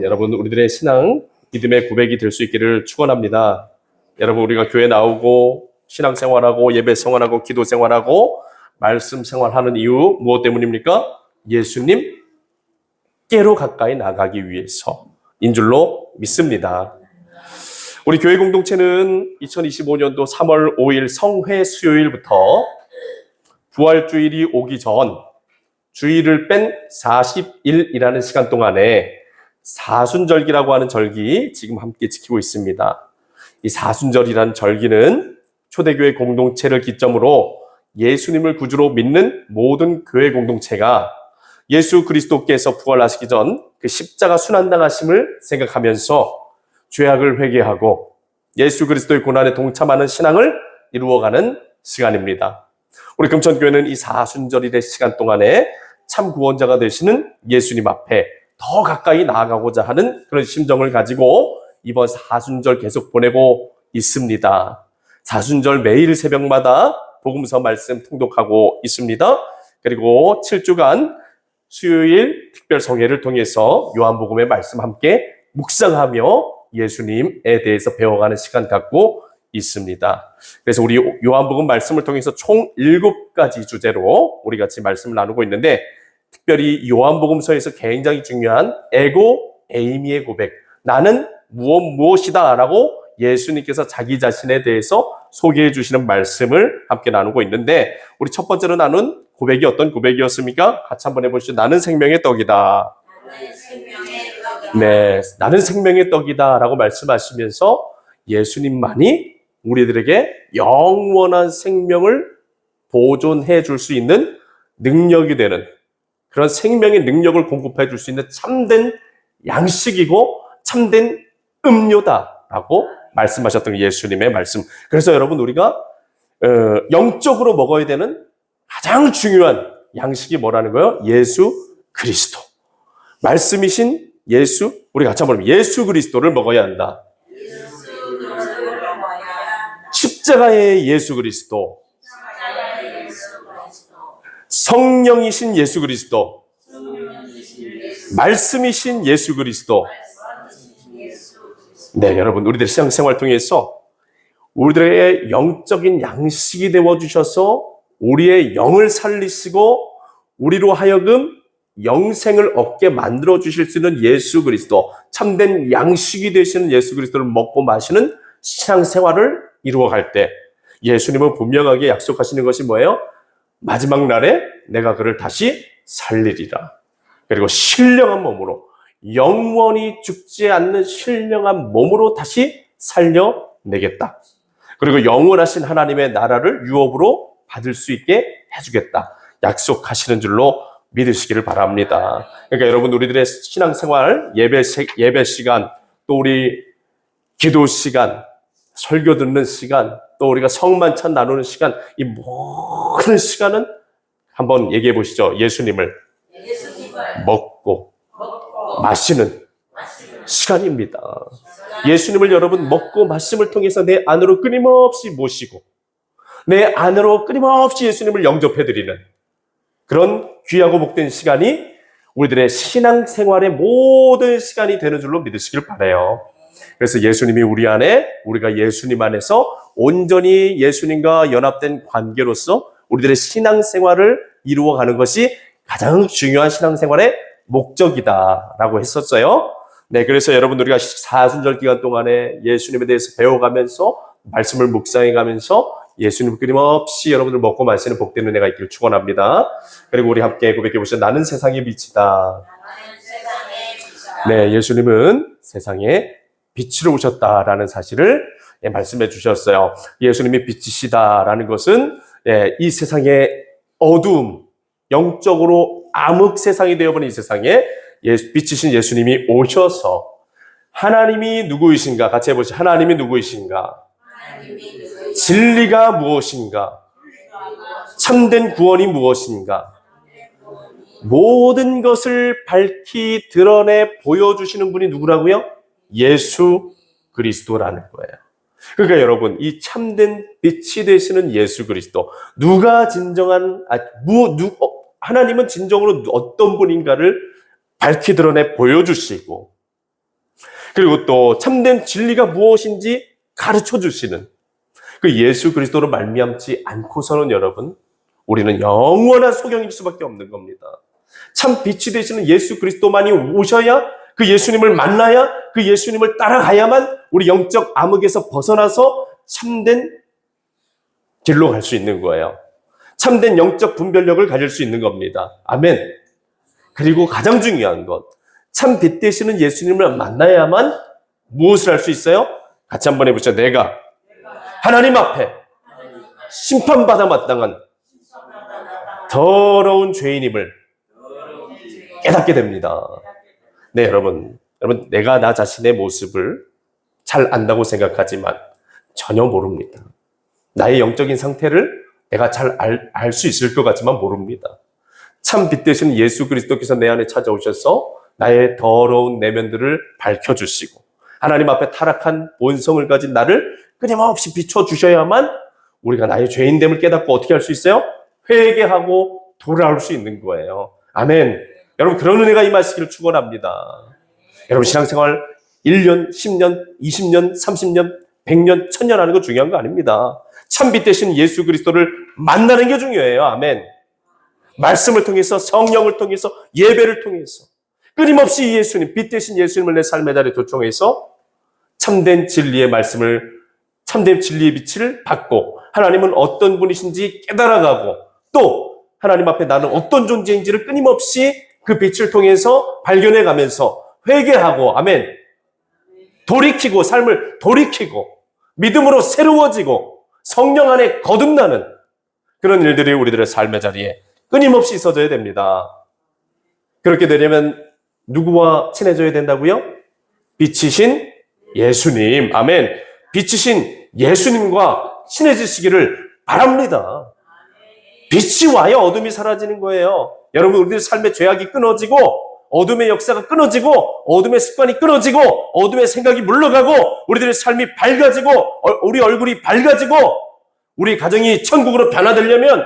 여러분, 우리들의 신앙, 믿음의 고백이 될 수 있기를 축원합니다. 여러분, 우리가 교회 나오고 신앙생활하고 예배 생활하고 기도 생활하고 말씀 생활하는 이유 무엇 때문입니까? 예수님께로 가까이 나가기 위해서인 줄로 믿습니다. 우리 교회 공동체는 2025년도 3월 5일 성회 수요일부터 부활주일이 오기 전 주일을 뺀 40일이라는 시간 동안에 사순절기라고 하는 절기 지금 함께 지키고 있습니다. 이 사순절이라는 절기는 초대교회 공동체를 기점으로 예수님을 구주로 믿는 모든 교회 공동체가 예수 그리스도께서 부활하시기 전 그 십자가 순환당하심을 생각하면서 죄악을 회개하고 예수 그리스도의 고난에 동참하는 신앙을 이루어가는 시간입니다. 우리 금천교회는 이 사순절일의 시간 동안에 참 구원자가 되시는 예수님 앞에 더 가까이 나아가고자 하는 그런 심정을 가지고 이번 사순절 계속 보내고 있습니다. 사순절 매일 새벽마다 복음서 말씀 통독하고 있습니다. 그리고 7주간 수요일 특별 성회를 통해서 요한복음의 말씀 함께 묵상하며 예수님에 대해서 배워가는 시간 갖고 있습니다. 그래서 우리 요한복음 말씀을 통해서 총 7가지 주제로 우리 같이 말씀을 나누고 있는데, 특별히 요한복음서에서 굉장히 중요한 에고 에이미의 고백, 나는 무엇이다 라고 예수님께서 자기 자신에 대해서 소개해 주시는 말씀을 함께 나누고 있는데, 우리 첫 번째로 나눈 고백이 어떤 고백이었습니까? 같이 한번 해보시죠. 나는 생명의 떡이다. 네, 나는 생명의 떡이다 라고 말씀하시면서 예수님만이 우리들에게 영원한 생명을 보존해 줄 수 있는 능력이 되는, 그런 생명의 능력을 공급해 줄 수 있는 참된 양식이고 참된 음료다라고 말씀하셨던 예수님의 말씀. 그래서 여러분, 우리가 영적으로 먹어야 되는 가장 중요한 양식이 뭐라는 거예요? 예수 그리스도. 말씀이신 예수, 우리 같이 한번 예수 그리스도를 먹어야 한다. 십자가의 예수 그리스도, 성령이신 예수 그리스도, 말씀이신 예수 그리스도. 네, 여러분, 우리들 신앙생활 통해서 우리들의 영적인 양식이 되어주셔서 우리의 영을 살리시고 우리로 하여금 영생을 얻게 만들어 주실 수 있는 예수 그리스도, 참된 양식이 되시는 예수 그리스도를 먹고 마시는 신앙생활을 이루어갈 때 예수님은 분명하게 약속하시는 것이 뭐예요? 마지막 날에 내가 그를 다시 살리리라. 그리고 신령한 몸으로, 영원히 죽지 않는 신령한 몸으로 다시 살려내겠다. 그리고 영원하신 하나님의 나라를 유업으로 받을 수 있게 해주겠다. 약속하시는 줄로 믿으시기를 바랍니다. 그러니까 여러분, 우리들의 신앙생활, 예배 시간, 또 우리 기도 시간, 설교 듣는 시간, 또 우리가 성만찬 나누는 시간, 이 모든 시간은 한번 얘기해 보시죠. 예수님을 먹고 마시는 시간입니다. 예수님을 여러분 먹고 마심을 통해서 내 안으로 끊임없이 모시고 내 안으로 끊임없이 예수님을 영접해드리는 그런 귀하고 복된 시간이 우리들의 신앙생활의 모든 시간이 되는 줄로 믿으시길 바라요. 그래서 예수님이 우리 안에, 우리가 예수님 안에서 온전히 예수님과 연합된 관계로서 우리들의 신앙생활을 이루어가는 것이 가장 중요한 신앙생활의 목적이다라고 했었어요. 네, 그래서 여러분, 우리가 사순절 기간 동안에 예수님에 대해서 배워가면서 말씀을 묵상해가면서 예수님 끊임없이 여러분들 먹고 마시는 복된 은혜가 있기를 축원합니다. 그리고 우리 함께 고백해 보시죠. 나는 세상의 빛이다. 네, 예수님은 세상에 빛으로 오셨다라는 사실을 말씀해 주셨어요. 예수님이 빛이시다라는 것은 이 세상의 어두움, 영적으로 암흑 세상이 되어버린 이 세상에 빛이신 예수님이 오셔서 하나님이 누구이신가? 같이 해보시죠. 하나님이 누구이신가? 진리가 무엇인가? 참된 구원이 무엇인가? 모든 것을 밝히 드러내 보여주시는 분이 누구라고요? 예수 그리스도라는 거예요. 그러니까 여러분, 이 참된 빛이 되시는 예수 그리스도, 누가 진정한, 하나님은 진정으로 어떤 분인가를 밝히 드러내 보여주시고, 그리고 또 참된 진리가 무엇인지 가르쳐 주시는 그 예수 그리스도로 말미암지 않고서는 여러분, 우리는 영원한 소경일 수밖에 없는 겁니다. 참 빛이 되시는 예수 그리스도만이 오셔야, 그 예수님을 만나야, 그 예수님을 따라가야만 우리 영적 암흑에서 벗어나서 참된 길로 갈 수 있는 거예요. 참된 영적 분별력을 가질 수 있는 겁니다. 아멘. 그리고 가장 중요한 것, 참 빛 되시는 예수님을 만나야만 무엇을 할 수 있어요? 같이 한번 해보시죠. 내가 하나님 앞에 심판받아 마땅한 더러운 죄인임을 깨닫게 됩니다. 네, 여러분, 내가 나 자신의 모습을 잘 안다고 생각하지만 전혀 모릅니다. 나의 영적인 상태를 내가 잘 알 수 있을 것 같지만 모릅니다. 참 빛 되시는 예수 그리스도께서 내 안에 찾아오셔서 나의 더러운 내면들을 밝혀주시고, 하나님 앞에 타락한 본성을 가진 나를 끊임없이 비춰주셔야만 우리가 나의 죄인됨을 깨닫고 어떻게 할 수 있어요? 회개하고 돌아올 수 있는 거예요. 아멘. 여러분, 그런 은혜가 임하시기를 축원합니다. 여러분, 신앙생활 1년, 10년, 20년, 30년, 100년, 1000년 하는 거 중요한 거 아닙니다. 참 빛 되신 예수 그리스도를 만나는 게 중요해요. 아멘. 말씀을 통해서, 성령을 통해서, 예배를 통해서 끊임없이 예수님, 빛 되신 예수님을 내 삶의 자리에 도청해서 참된 진리의 말씀을, 참된 진리의 빛을 받고 하나님은 어떤 분이신지 깨달아가고, 또 하나님 앞에 나는 어떤 존재인지를 끊임없이 그 빛을 통해서 발견해가면서 회개하고, 아멘, 돌이키고, 삶을 돌이키고 믿음으로 새로워지고 성령 안에 거듭나는 그런 일들이 우리들의 삶의 자리에 끊임없이 있어져야 됩니다. 그렇게 되려면 누구와 친해져야 된다고요? 빛이신 예수님, 아멘. 빛이신 예수님과 친해지시기를 바랍니다. 빛이 와야 어둠이 사라지는 거예요. 여러분, 우리들 삶의 죄악이 끊어지고, 어둠의 역사가 끊어지고, 어둠의 습관이 끊어지고, 어둠의 생각이 물러가고, 우리들의 삶이 밝아지고, 우리 얼굴이 밝아지고, 우리 가정이 천국으로 변화되려면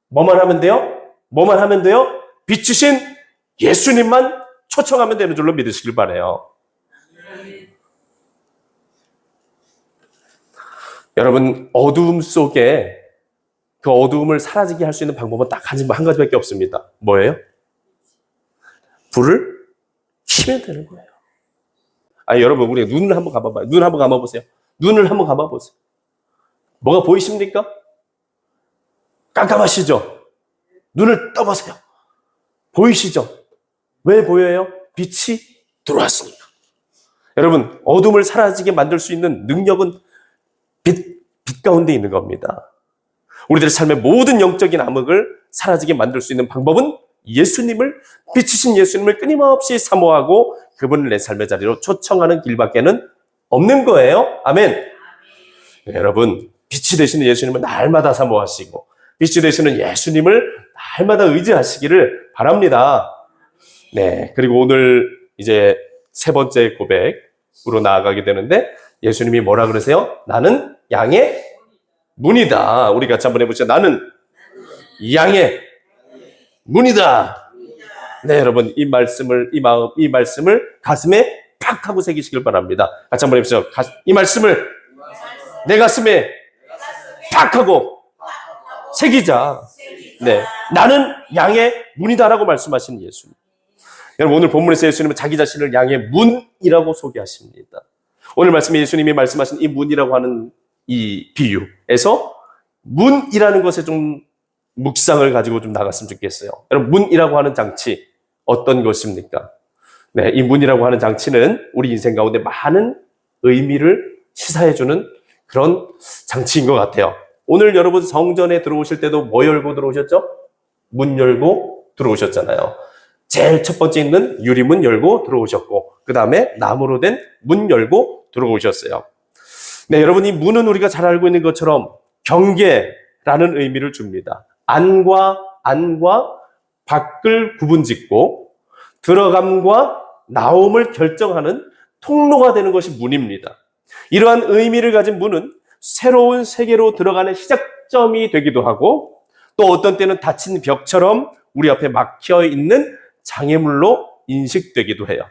뭐만 하면 돼요? 뭐만 하면 돼요? 빛이신 예수님만 초청하면 되는 줄로 믿으시길 바라요. 여러분, 어두움 속에 그 어두움을 사라지게 할 수 있는 방법은 딱 한 가지밖에 없습니다. 뭐예요? 불을 켜면 되는 거예요. 아니, 여러분, 우리 눈을 한번 감아봐요. 눈 한번 감아보세요. 눈을 한번 감아보세요. 뭐가 보이십니까? 깜깜하시죠? 눈을 떠보세요. 보이시죠? 왜 보여요? 빛이 들어왔으니까. 여러분, 어둠을 사라지게 만들 수 있는 능력은 빛 가운데 있는 겁니다. 우리들의 삶의 모든 영적인 암흑을 사라지게 만들 수 있는 방법은 예수님을, 빛이신 예수님을 끊임없이 사모하고 그분을 내 삶의 자리로 초청하는 길밖에는 없는 거예요. 아멘. 네, 여러분, 빛이 되시는 예수님을 날마다 사모하시고 빛이 되시는 예수님을 날마다 의지하시기를 바랍니다. 네, 그리고 오늘 이제 세 번째 고백으로 나아가게 되는데, 예수님이 뭐라 그러세요? 나는 양의 문이다. 우리 같이 한번 해보시죠. 나는 양의 문이다. 네, 여러분, 이 말씀을 가슴에 팍 하고 새기시길 바랍니다. 같이 한번 해보시죠. 이 말씀을 내 가슴에 팍 하고 새기자. 네, 나는 양의 문이다라고 말씀하시는 예수님. 여러분, 오늘 본문에서 예수님은 자기 자신을 양의 문이라고 소개하십니다. 오늘 말씀에 예수님이 말씀하신 이 문이라고 하는 이 비유에서 문이라는 것에 좀 묵상을 가지고 좀 나갔으면 좋겠어요. 여러분, 문이라고 하는 장치 어떤 것입니까? 네, 이 문이라고 하는 장치는 우리 인생 가운데 많은 의미를 시사해주는 그런 장치인 것 같아요. 오늘 여러분 성전에 들어오실 때도 뭐 열고 들어오셨죠? 문 열고 들어오셨잖아요. 제일 첫 번째 있는 유리문 열고 들어오셨고, 그 다음에 나무로 된 문 열고 들어오셨어요. 네, 여러분, 이 문은 우리가 잘 알고 있는 것처럼 경계라는 의미를 줍니다. 안과 밖을 구분짓고 들어감과 나옴을 결정하는 통로가 되는 것이 문입니다. 이러한 의미를 가진 문은 새로운 세계로 들어가는 시작점이 되기도 하고, 또 어떤 때는 닫힌 벽처럼 우리 앞에 막혀 있는 장애물로 인식되기도 해요.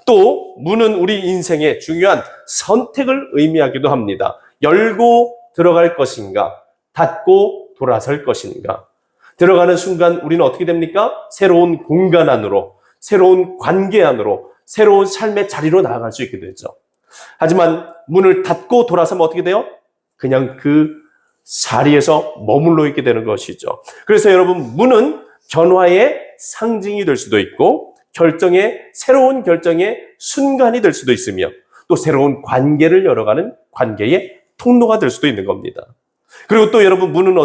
또 문은 우리 인생의 중요한 선택을 의미하기도 합니다. 열고 들어갈 것인가, 닫고 돌아설 것인가. 들어가는 순간 우리는 어떻게 됩니까? 새로운 공간 안으로, 새로운 관계 안으로, 새로운 삶의 자리로 나아갈 수 있게 되죠. 하지만 문을 닫고 돌아서면 어떻게 돼요? 그냥 그 자리에서 머물러 있게 되는 것이죠. 그래서 여러분, 문은 변화의 상징이 될 수도 있고, 새로운 결정의 순간이 될 수도 있으며, 또 새로운 관계를 열어가는 관계의 통로가 될 수도 있는 겁니다. 그리고 또 여러분, 문은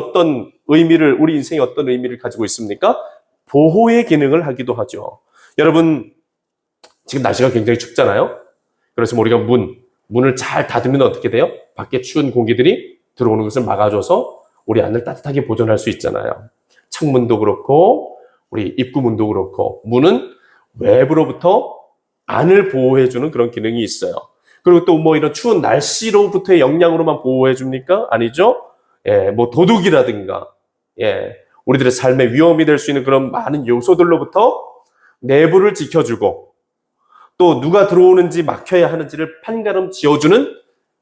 우리 인생에 어떤 의미를 가지고 있습니까? 보호의 기능을 하기도 하죠. 여러분, 지금 날씨가 굉장히 춥잖아요. 그래서 우리가 문을 잘 닫으면 어떻게 돼요? 밖에 추운 공기들이 들어오는 것을 막아줘서 우리 안을 따뜻하게 보존할 수 있잖아요. 창문도 그렇고, 우리 입구문도 그렇고, 문은 외부로부터 안을 보호해주는 그런 기능이 있어요. 그리고 또 이런 추운 날씨로부터의 영향으로만 보호해줍니까? 아니죠? 도둑이라든가, 우리들의 삶에 위험이 될 수 있는 그런 많은 요소들로부터 내부를 지켜주고, 또 누가 들어오는지 막혀야 하는지를 판가름 지어주는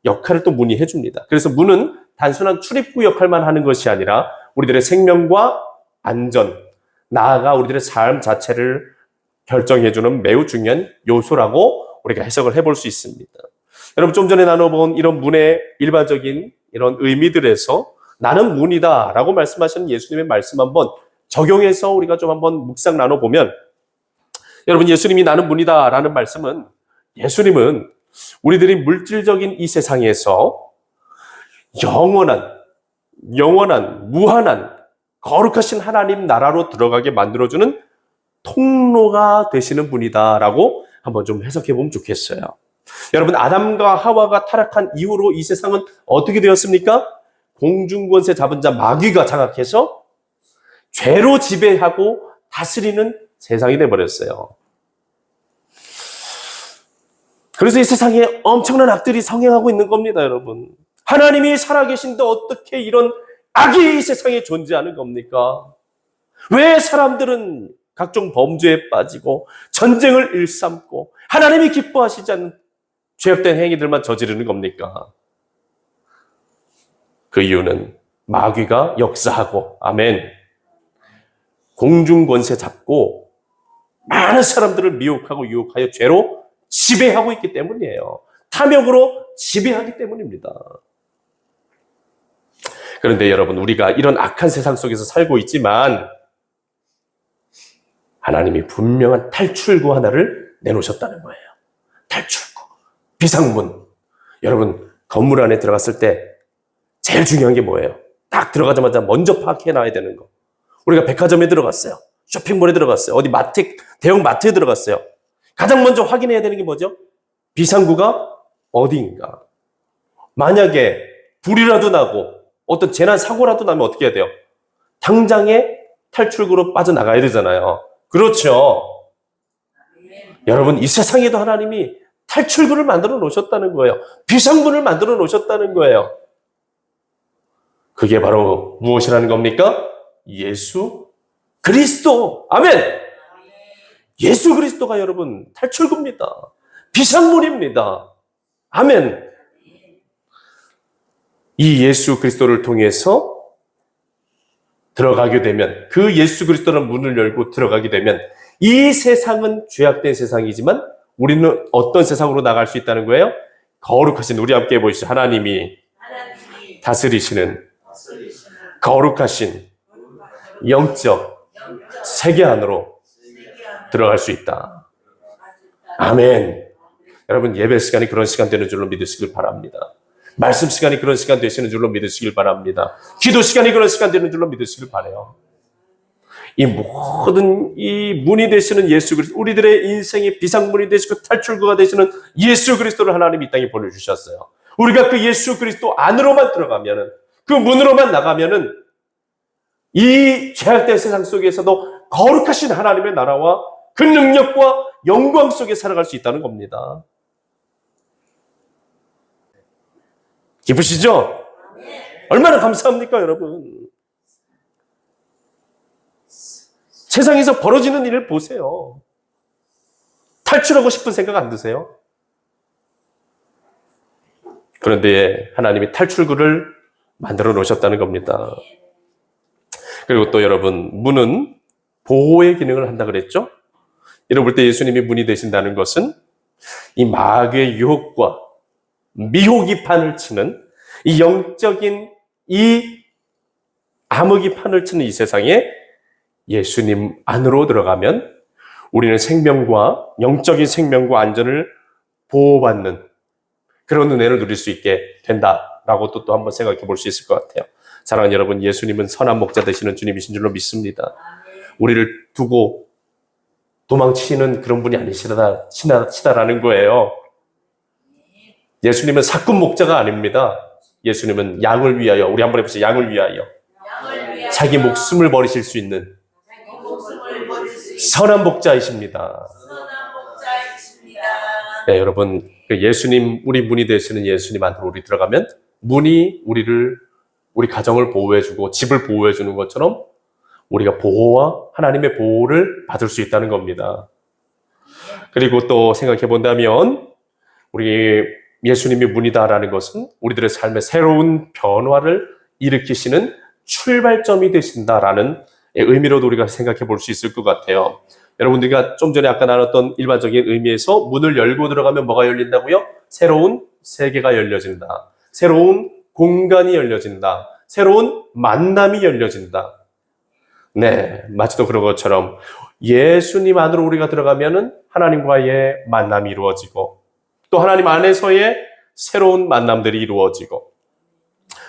역할을 또 문이 해줍니다. 그래서 문은 단순한 출입구 역할만 하는 것이 아니라 우리들의 생명과 안전, 나아가 우리들의 삶 자체를 결정해주는 매우 중요한 요소라고 우리가 해석을 해볼 수 있습니다. 여러분, 좀 전에 나눠본 이런 문의 일반적인 이런 의미들에서 나는 문이다 라고 말씀하시는 예수님의 말씀 한번 적용해서 우리가 좀 한번 묵상 나눠보면, 여러분, 예수님이 나는 문이다 라는 말씀은, 예수님은 우리들이 물질적인 이 세상에서 영원한, 무한한, 거룩하신 하나님 나라로 들어가게 만들어주는 통로가 되시는 분이다 라고 한번 좀 해석해보면 좋겠어요. 여러분, 아담과 하와가 타락한 이후로 이 세상은 어떻게 되었습니까? 공중권세 잡은 자 마귀가 장악해서 죄로 지배하고 다스리는 세상이 되어버렸어요. 그래서 이 세상에 엄청난 악들이 성행하고 있는 겁니다, 여러분. 하나님이 살아계신데 어떻게 이런 악이 이 세상에 존재하는 겁니까? 왜 사람들은 각종 범죄에 빠지고 전쟁을 일삼고 하나님이 기뻐하시지 않는 죄악된 행위들만 저지르는 겁니까? 그 이유는 마귀가 역사하고, 아멘, 공중권세 잡고 많은 사람들을 미혹하고 유혹하여 죄로 지배하고 있기 때문이에요. 탐욕으로 지배하기 때문입니다. 그런데 여러분, 우리가 이런 악한 세상 속에서 살고 있지만 하나님이 분명한 탈출구 하나를 내놓으셨다는 거예요. 탈출구, 비상문. 여러분, 건물 안에 들어갔을 때 제일 중요한 게 뭐예요? 딱 들어가자마자 먼저 파악해놔야 되는 거. 우리가 백화점에 들어갔어요. 쇼핑몰에 들어갔어요. 어디 대형 마트에 들어갔어요. 가장 먼저 확인해야 되는 게 뭐죠? 비상구가 어디인가. 만약에 불이라도 나고 어떤 재난 사고라도 나면 어떻게 해야 돼요? 당장에 탈출구로 빠져나가야 되잖아요. 그렇죠. 여러분, 이 세상에도 하나님이 탈출구를 만들어 놓으셨다는 거예요. 비상문을 만들어 놓으셨다는 거예요. 그게 바로 무엇이라는 겁니까? 예수 그리스도. 아멘. 예수 그리스도가 여러분 탈출구입니다. 비상문입니다. 아멘. 이 예수 그리스도를 통해서 들어가게 되면, 그 예수 그리스도라는 문을 열고 들어가게 되면, 이 세상은 죄악된 세상이지만 우리는 어떤 세상으로 나갈 수 있다는 거예요? 거룩하신, 우리 함께 보시죠. 하나님이 다스리시는 거룩하신 영적 세계 안으로 들어갈 수 있다. 아멘. 여러분, 예배 시간이 그런 시간 되는 줄로 믿으시길 바랍니다. 말씀 시간이 그런 시간 되시는 줄로 믿으시길 바랍니다. 기도 시간이 그런 시간 되는 줄로 믿으시길 바라요. 이 모든 이 문이 되시는 예수 그리스도, 우리들의 인생의 비상문이 되시고 탈출구가 되시는 예수 그리스도를 하나님이 이 땅에 보내주셨어요. 우리가 그 예수 그리스도 안으로만 들어가면은, 그 문으로만 나가면은 이 죄악된 세상 속에서도 거룩하신 하나님의 나라와 그 능력과 영광 속에 살아갈 수 있다는 겁니다. 기쁘시죠? 얼마나 감사합니까, 여러분? 세상에서 벌어지는 일을 보세요. 탈출하고 싶은 생각 안 드세요? 그런데 하나님이 탈출구를 만들어 놓으셨다는 겁니다. 그리고 또 여러분, 문은 보호의 기능을 한다 그랬죠? 이런 볼 때 예수님이 문이 되신다는 것은 이 마귀의 유혹과 미혹이 판을 치는 이 영적인 이 암흑이 판을 치는 이 세상에 예수님 안으로 들어가면 우리는 생명과 영적인 생명과 안전을 보호받는 그런 은혜를 누릴 수 있게 된다라고 또 한번 생각해 볼 수 있을 것 같아요. 사랑하는 여러분, 예수님은 선한 목자 되시는 주님이신 줄로 믿습니다. 우리를 두고 도망치는 그런 분이 아니시다라는 거예요. 예수님은 사꾼 목자가 아닙니다. 예수님은 양을 위하여, 우리 한번 해보세요. 양을 위하여 자기 목숨을 버리실 수 있는 선한 목자이십니다. 네, 여러분, 예수님, 우리 문이 되시는 예수님 안으로 우리 들어가면 문이 우리 가정을 보호해주고 집을 보호해주는 것처럼 우리가 보호와 하나님의 보호를 받을 수 있다는 겁니다. 그리고 또 생각해 본다면 우리 예수님이 문이다라는 것은 우리들의 삶에 새로운 변화를 일으키시는 출발점이 되신다라는 의미로도 우리가 생각해 볼 수 있을 것 같아요. 여러분들과 좀 전에 아까 나눴던 일반적인 의미에서 문을 열고 들어가면 뭐가 열린다고요? 새로운 세계가 열려진다. 새로운 공간이 열려진다. 새로운 만남이 열려진다. 네, 마치도 그런 것처럼 예수님 안으로 우리가 들어가면은 하나님과의 만남이 이루어지고 또 하나님 안에서의 새로운 만남들이 이루어지고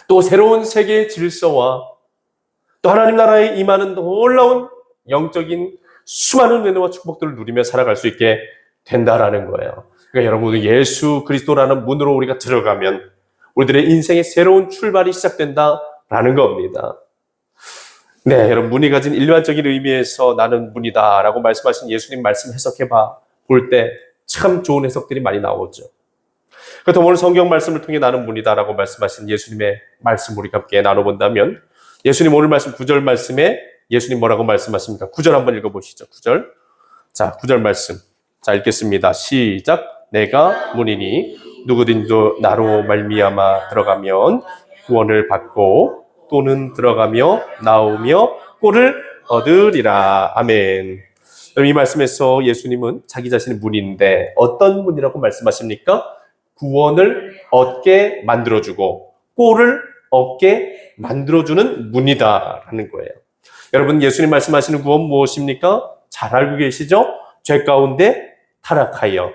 또 새로운 세계의 질서와 또 하나님 나라에 임하는 놀라운 영적인 수많은 은혜와 축복들을 누리며 살아갈 수 있게 된다라는 거예요. 그러니까 여러분, 예수 그리스도라는 문으로 우리가 들어가면 우리들의 인생의 새로운 출발이 시작된다라는 겁니다. 네, 여러분, 문이 가진 일반적인 의미에서 나는 문이다라고 말씀하신 예수님 말씀 해석해봐 볼 때 참 좋은 해석들이 많이 나오죠. 그렇다면 오늘 성경 말씀을 통해 나는 문이다라고 말씀하신 예수님의 말씀 우리가 함께 나눠본다면 예수님 오늘 말씀 9절 말씀에 예수님 뭐라고 말씀하십니까? 9절 한번 읽어보시죠. 9절. 자, 9절 말씀. 자, 읽겠습니다. 시작. 내가 문이니 누구든지 나로 말미암아 들어가면 구원을 받고 또는 들어가며 나오며 꼴을 얻으리라. 아멘. 이 말씀에서 예수님은 자기 자신의 문인데 어떤 문이라고 말씀하십니까? 구원을 얻게 만들어주고 꼴을 얻게 만들어주는 문이다라는 거예요. 여러분, 예수님 말씀하시는 구원 무엇입니까? 잘 알고 계시죠? 죄 가운데 타락하여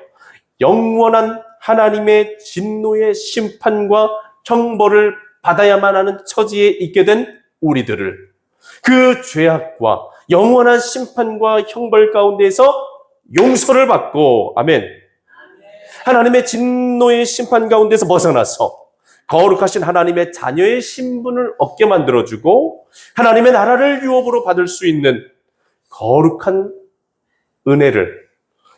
영원한 하나님의 진노의 심판과 형벌을 받아야만 하는 처지에 있게 된 우리들을 그 죄악과 영원한 심판과 형벌 가운데에서 용서를 받고 아멘. 하나님의 진노의 심판 가운데서 벗어나서 거룩하신 하나님의 자녀의 신분을 얻게 만들어주고 하나님의 나라를 유업으로 받을 수 있는 거룩한 은혜를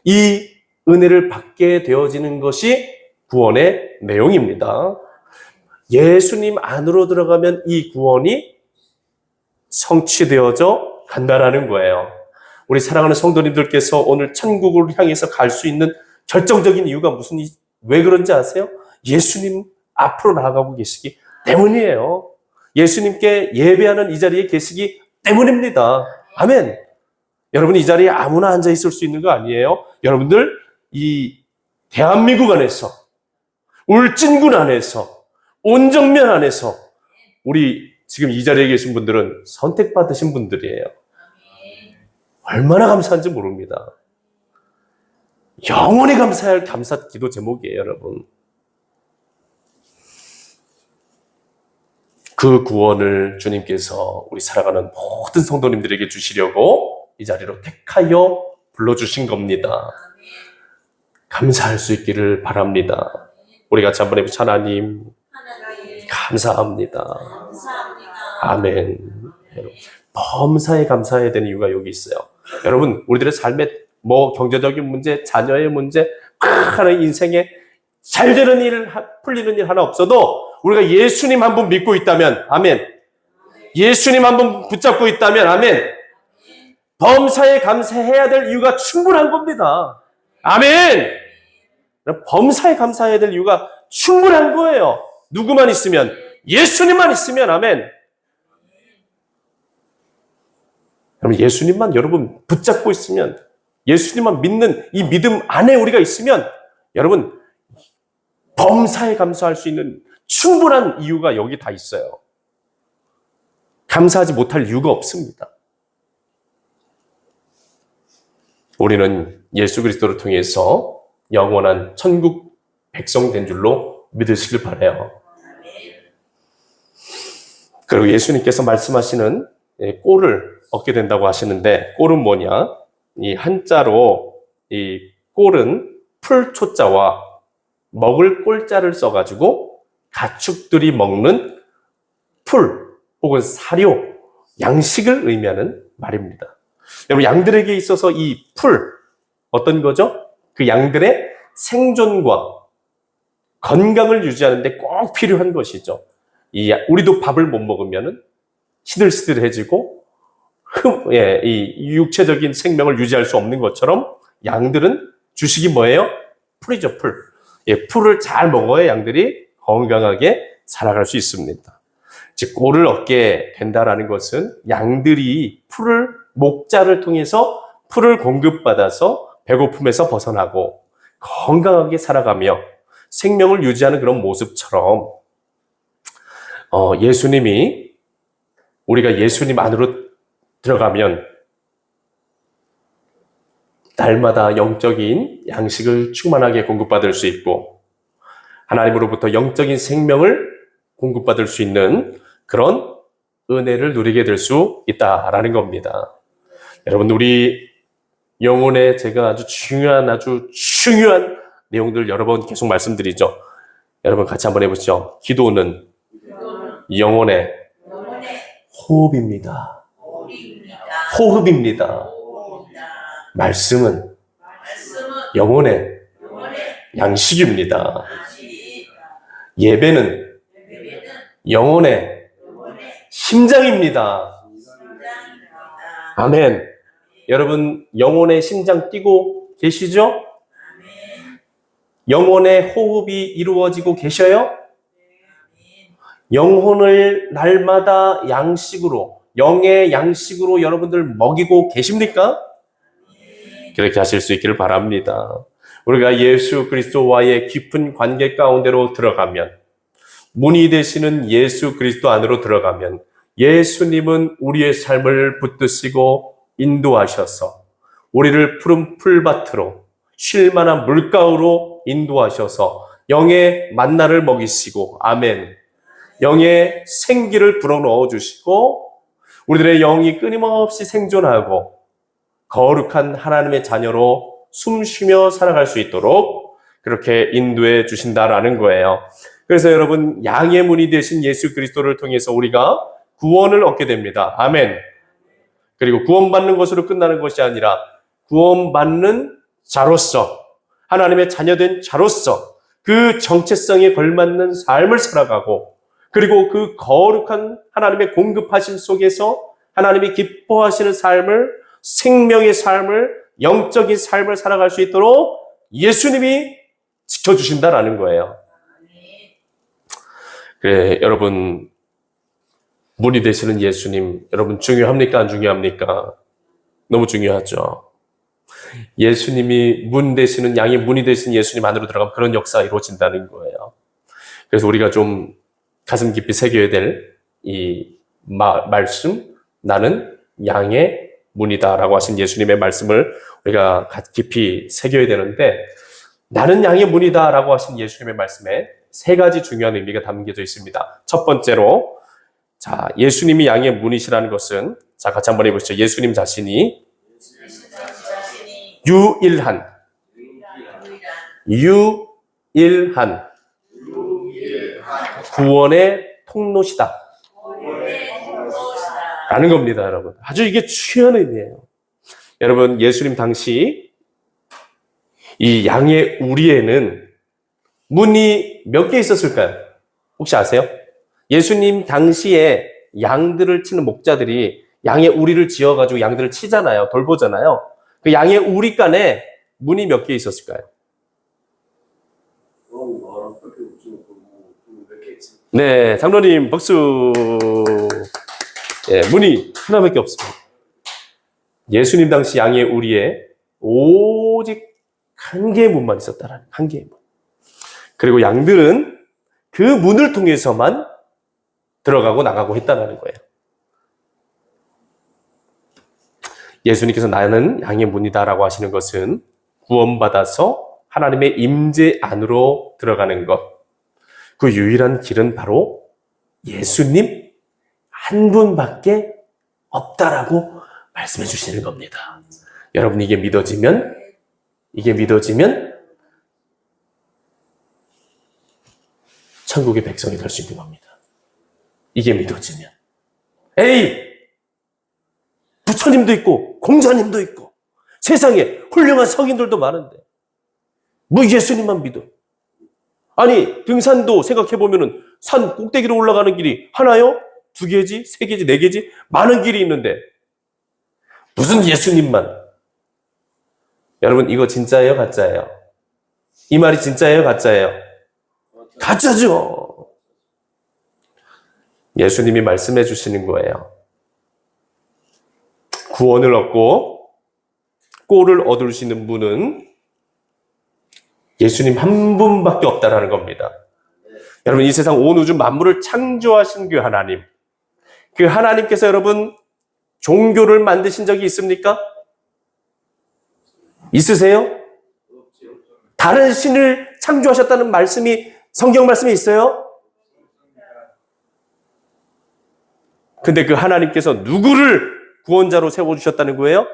이 은혜를 받게 되어지는 것이 구원의 내용입니다. 예수님 안으로 들어가면 이 구원이 성취되어져 간다라는 거예요. 우리 사랑하는 성도님들께서 오늘 천국을 향해서 갈 수 있는 결정적인 이유가 왜 그런지 아세요? 예수님 앞으로 나아가고 계시기 때문이에요. 예수님께 예배하는 이 자리에 계시기 때문입니다. 아멘. 여러분, 이 자리에 아무나 앉아 있을 수 있는 거 아니에요. 여러분들 이 대한민국 안에서 울진군 안에서 온정면 안에서 우리 지금 이 자리에 계신 분들은 선택받으신 분들이에요. 얼마나 감사한지 모릅니다. 영원히 감사해야 할 감사 기도 제목이에요, 여러분. 그 구원을 주님께서 우리 살아가는 모든 성도님들에게 주시려고 이 자리로 택하여 불러주신 겁니다. 감사할 수 있기를 바랍니다. 우리 같이 한번 해보자. 하나님, 감사합니다. 아멘. 범사에 감사해야 되는 이유가 여기 있어요. 여러분, 우리들의 삶에 경제적인 문제, 자녀의 문제, 하는 인생에 잘 되는 일, 풀리는 일 하나 없어도 우리가 예수님 한 분 믿고 있다면, 아멘. 예수님 한 분 붙잡고 있다면, 아멘. 범사에 감사해야 될 이유가 충분한 겁니다. 아멘. 범사에 감사해야 될 이유가 충분한 거예요. 누구만 있으면, 예수님만 있으면, 아멘. 그럼 예수님만 여러분 붙잡고 있으면, 예수님만 믿는 이 믿음 안에 우리가 있으면, 여러분 범사에 감사할 수 있는 충분한 이유가 여기 다 있어요. 감사하지 못할 이유가 없습니다. 우리는 예수 그리스도를 통해서 영원한 천국 백성 된 줄로 믿으시길 바라요. 그리고 예수님께서 말씀하시는 꼴을 얻게 된다고 하시는데, 꼴은 뭐냐? 이 한자로 이 꼴은 풀초자와 먹을 꼴자를 써가지고 가축들이 먹는 풀 혹은 사료, 양식을 의미하는 말입니다. 여러분, 양들에게 있어서 이 풀, 어떤 거죠? 그 양들의 생존과 건강을 유지하는 데 꼭 필요한 것이죠. 우리도 밥을 못 먹으면 시들시들해지고 이 육체적인 생명을 유지할 수 없는 것처럼 양들은 주식이 뭐예요? 풀이죠, 풀. 풀을 잘 먹어야 양들이 건강하게 살아갈 수 있습니다. 즉, 꼴을 얻게 된다라는 것은 양들이 목자를 통해서 풀을 공급받아서 배고픔에서 벗어나고 건강하게 살아가며 생명을 유지하는 그런 모습처럼, 예수님이, 우리가 예수님 안으로 들어가면 날마다 영적인 양식을 충만하게 공급받을 수 있고 하나님으로부터 영적인 생명을 공급받을 수 있는 그런 은혜를 누리게 될 수 있다라는 겁니다. 여러분, 우리 영혼에 제가 아주 중요한 내용들 여러 번 계속 말씀드리죠. 여러분 같이 한번 해보시죠. 기도는 영혼의 호흡입니다. 호흡입니다. 말씀은 영혼의 양식입니다. 예배는 영혼의 심장입니다. 아멘. 여러분, 영혼의 심장 뛰고 계시죠? 영혼의 호흡이 이루어지고 계셔요? 영혼을 날마다 양식으로, 영의 양식으로 여러분들 먹이고 계십니까? 그렇게 하실 수 있기를 바랍니다. 우리가 예수 그리스도와의 깊은 관계 가운데로 들어가면, 문이 되시는 예수 그리스도 안으로 들어가면 예수님은 우리의 삶을 붙드시고 인도하셔서 우리를 푸른 풀밭으로 쉴 만한 물가로 인도하셔서 영의 만나를 먹이시고, 아멘, 영의 생기를 불어넣어 주시고 우리들의 영이 끊임없이 생존하고 거룩한 하나님의 자녀로 숨쉬며 살아갈 수 있도록 그렇게 인도해 주신다라는 거예요. 그래서 여러분, 양의 문이 되신 예수 그리스도를 통해서 우리가 구원을 얻게 됩니다. 아멘. 그리고 구원받는 것으로 끝나는 것이 아니라 구원받는 자로서, 하나님의 자녀된 자로서 그 정체성에 걸맞는 삶을 살아가고, 그리고 그 거룩한 하나님의 공급하심 속에서 하나님이 기뻐하시는 삶을, 생명의 삶을, 영적인 삶을 살아갈 수 있도록 예수님이 지켜주신다라는 거예요. 그래, 여러분, 문이 되시는 예수님, 여러분 중요합니까? 안 중요합니까? 너무 중요하죠. 예수님이 문 되시는, 양의 문이 되시는 예수님 안으로 들어가면 그런 역사가 이루어진다는 거예요. 그래서 우리가 좀 가슴 깊이 새겨야 될 이 말씀, 나는 양의 문이다라고 하신 예수님의 말씀을 우리가 깊이 새겨야 되는데, 나는 양의 문이다라고 하신 예수님의 말씀에 세 가지 중요한 의미가 담겨져 있습니다. 첫 번째로, 자, 예수님이 양의 문이시라는 것은, 자, 같이 한번 해보시죠. 예수님 자신이 유일한 구원의 통로시다 라는 겁니다, 여러분. 아주 이게 중요한 의미예요. 여러분, 예수님 당시 이 양의 우리에는 문이 몇 개 있었을까요? 혹시 아세요? 예수님 당시에 양들을 치는 목자들이 양의 우리를 지어가지고 양들을 치잖아요. 돌보잖아요. 그 양의 우리간에 문이 몇 개 있었을까요? 네, 장로님 박수. 예, 문이 하나밖에 없습니다. 예수님 당시 양의 우리에 오직 한 개의 문만 있었다라는, 한 개의 문. 그리고 양들은 그 문을 통해서만 들어가고 나가고 했다는 거예요. 예수님께서 나는 양의 문이다라고 하시는 것은 구원받아서 하나님의 임재 안으로 들어가는 것. 그 유일한 길은 바로 예수님 한 분밖에 없다라고 말씀해 주시는 겁니다. 여러분, 이게 믿어지면 천국의 백성이 될 수 있는 겁니다. 이게 믿어지면. 에이! 부처님도 있고 공자님도 있고 세상에 훌륭한 성인들도 많은데 뭐 예수님만 믿어. 아니, 등산도 생각해보면은 산 꼭대기로 올라가는 길이 하나요? 2개지? 3개지? 4개지? 많은 길이 있는데 무슨 예수님만. 여러분, 이거 진짜예요? 가짜예요? 이 말이 진짜예요? 가짜예요? 가짜죠. 예수님이 말씀해 주시는 거예요. 구원을 얻고 꼴을 얻을 수 있는 분은 예수님 한 분밖에 없다라는 겁니다. 여러분, 이 세상 온 우주 만물을 창조하신 그 하나님, 그 하나님께서 여러분 종교를 만드신 적이 있습니까? 있으세요? 다른 신을 창조하셨다는 말씀이 성경 말씀에 있어요? 근데 그 하나님께서 누구를 구원자로 세워주셨다는 거예요?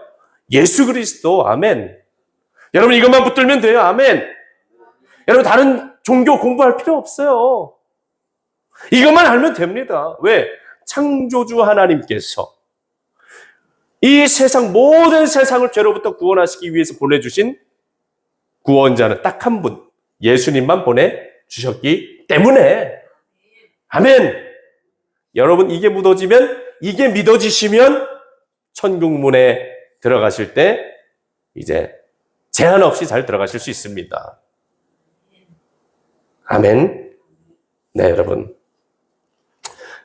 예수 그리스도. 아멘. 여러분, 이것만 붙들면 돼요. 아멘. 여러분, 다른 종교 공부할 필요 없어요. 이것만 알면 됩니다. 왜? 창조주 하나님께서 이 세상, 모든 세상을 죄로부터 구원하시기 위해서 보내주신 구원자는 딱 한 분, 예수님만 보내주셨기 때문에. 아멘. 여러분, 이게 이게 믿어지시면 천국문에 들어가실 때 이제 제한 없이 잘 들어가실 수 있습니다. 아멘. 네, 여러분.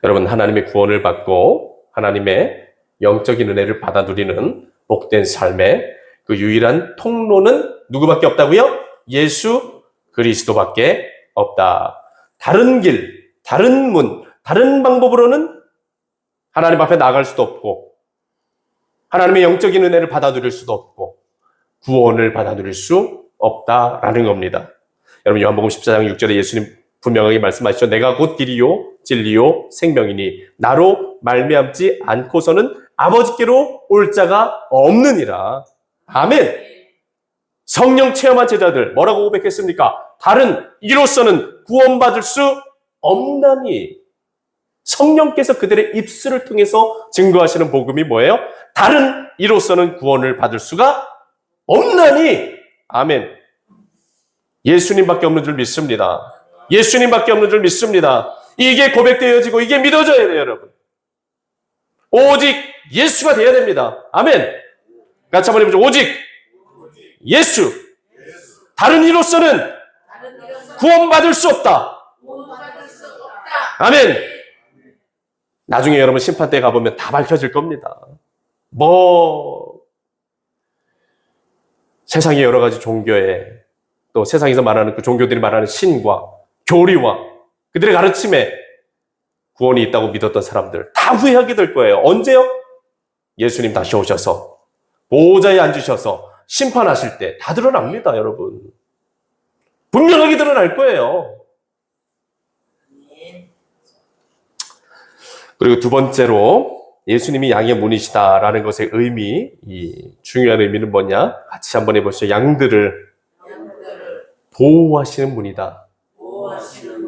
하나님의 구원을 받고 하나님의 영적인 은혜를 받아 누리는 복된 삶의 그 유일한 통로는 누구밖에 없다고요? 예수 그리스도밖에 없다. 다른 길, 다른 문, 다른 방법으로는 하나님 앞에 나갈 수도 없고 하나님의 영적인 은혜를 받아 누릴 수도 없고 구원을 받아 누릴 수 없다라는 겁니다. 여러분, 요한복음 14장 6절에 예수님 분명하게 말씀하시죠. 내가 곧 길이요 진리요 생명이니 나로 말미암지 않고서는 아버지께로 올 자가 없느니라. 아멘. 성령 체험한 제자들 뭐라고 고백했습니까? 다른 이로서는 구원받을 수 없나니. 성령께서 그들의 입술을 통해서 증거하시는 복음이 뭐예요? 다른 이로서는 구원을 받을 수가 없나니. 아멘. 예수님밖에 없는 줄 믿습니다. 예수님밖에 없는 줄 믿습니다. 이게 고백되어지고 이게 믿어져야 돼요, 여러분. 오직 예수가 되어야 됩니다. 아멘. 같이 한번 해보죠. 오직 예수. 다른 이로서는 구원받을 수 없다. 아멘. 나중에 여러분 심판대에 가보면 다 밝혀질 겁니다. 세상의 여러 가지 종교에 또 세상에서 말하는 그 종교들이 말하는 신과 교리와 그들의 가르침에 구원이 있다고 믿었던 사람들 다 후회하게 될 거예요. 언제요? 예수님 다시 오셔서 보호자에 앉으셔서 심판하실 때 다 드러납니다, 여러분. 분명하게 드러날 거예요. 그리고 두 번째로 예수님이 양의 문이시다라는 것의 의미, 이 중요한 의미는 뭐냐? 같이 한번 해보시죠. 양들을 보호하시는 문이다.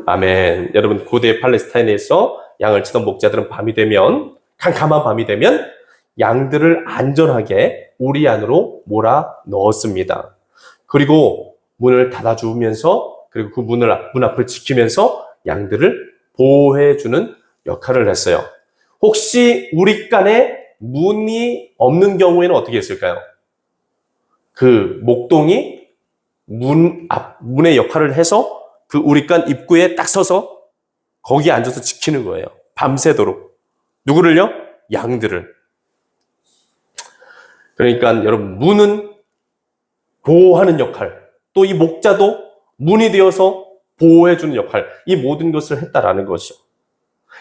아멘. 여러분, 고대 팔레스타인에서 양을 치던 목자들은 밤이 되면, 캄캄한 밤이 되면 양들을 안전하게 우리 안으로 몰아 넣었습니다. 그리고 문을 닫아주면서, 그리고 그 문 앞을 지키면서 양들을 보호해주는 역할을 했어요. 혹시 우리 간에 문이 없는 경우에는 어떻게 했을까요? 그 목동이 문의 역할을 해서 그 우리 간 입구에 딱 서서 거기에 앉아서 지키는 거예요. 밤새도록. 누구를요? 양들을. 그러니까 여러분, 문은 보호하는 역할, 또 이 목자도 문이 되어서 보호해주는 역할, 이 모든 것을 했다라는 것이죠.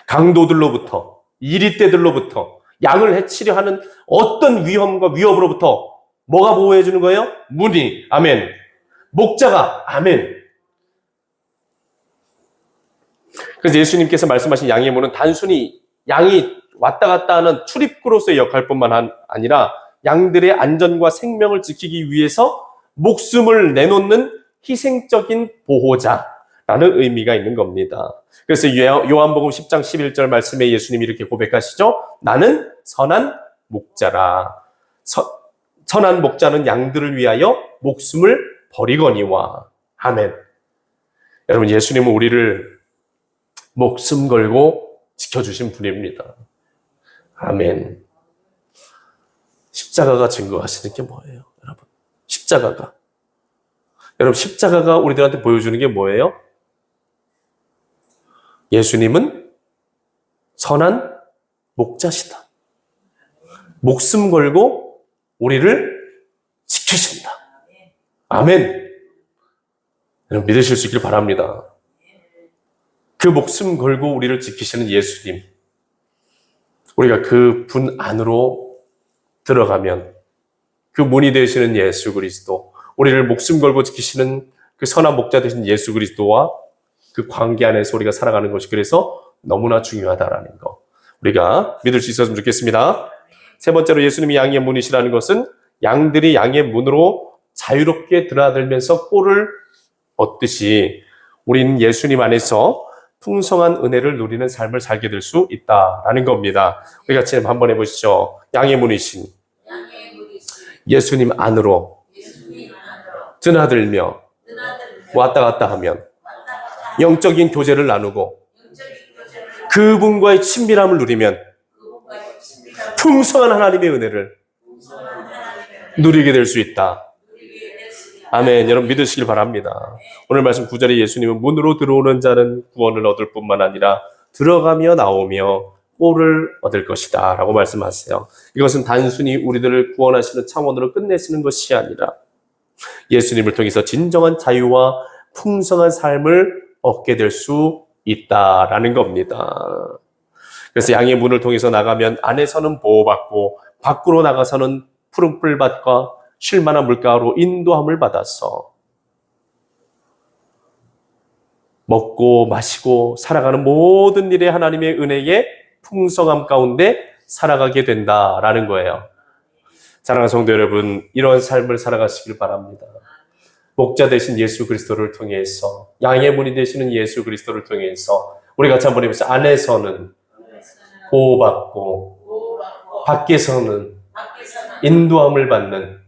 강도들로부터, 이리떼들로부터, 양을 해치려 하는 어떤 위험과 위협으로부터 뭐가 보호해주는 거예요? 문이. 아멘. 목자가. 아멘. 그래서 예수님께서 말씀하신 양의 문은 단순히 양이 왔다 갔다 하는 출입구로서의 역할뿐만 아니라 양들의 안전과 생명을 지키기 위해서 목숨을 내놓는 희생적인 보호자라는 의미가 있는 겁니다. 그래서 요한복음 10장 11절 말씀에 예수님이 이렇게 고백하시죠. 나는 선한 목자라. 선한 목자는 양들을 위하여 목숨을 버리거니와. 아멘. 여러분, 예수님은 우리를 목숨 걸고 지켜주신 분입니다. 아멘. 십자가가 증거하시는 게 뭐예요, 여러분? 십자가가. 여러분, 십자가가 우리들한테 보여주는 게 뭐예요? 예수님은 선한 목자시다. 목숨 걸고 우리를 지키신다. 아멘. 여러분, 믿으실 수 있길 바랍니다. 그 목숨 걸고 우리를 지키시는 예수님. 우리가 그 분 안으로 들어가면 그 문이 되시는 예수 그리스도, 우리를 목숨 걸고 지키시는 그 선한 목자 되신 예수 그리스도와 그 관계 안에서 우리가 살아가는 것이 그래서 너무나 중요하다라는 거, 우리가 믿을 수 있었으면 좋겠습니다. 세 번째로 예수님이 양의 문이시라는 것은 양들이 양의 문으로 자유롭게 드나들면서 꼴을 얻듯이 우리는 예수님 안에서 풍성한 은혜를 누리는 삶을 살게 될 수 있다라는 겁니다. 우리 같이 한번 해보시죠. 양의 문이신 예수님 안으로 드나들며 왔다 갔다 하면 영적인 교제를 나누고 그분과의 친밀함을 누리면 풍성한 하나님의 은혜를 누리게 될 수 있다. 아멘. 여러분, 믿으시길 바랍니다. 오늘 말씀 9절에 예수님은 문으로 들어오는 자는 구원을 얻을 뿐만 아니라 들어가며 나오며 꼴을 얻을 것이다 라고 말씀하세요. 이것은 단순히 우리들을 구원하시는 차원으로 끝내시는 것이 아니라 예수님을 통해서 진정한 자유와 풍성한 삶을 얻게 될 수 있다라는 겁니다. 그래서 양의 문을 통해서 나가면 안에서는 보호받고 밖으로 나가서는 푸른 풀밭과 쉴만한 물가로 인도함을 받아서 먹고 마시고 살아가는 모든 일에 하나님의 은혜의 풍성함 가운데 살아가게 된다라는 거예요. 사랑하는 성도 여러분, 이런 삶을 살아가시길 바랍니다. 목자 되신 예수 그리스도를 통해서, 양의 문이 되시는 예수 그리스도를 통해서 우리 같이 한번 해보시죠. 안에서는 보호받고 밖에서는 인도함을 받는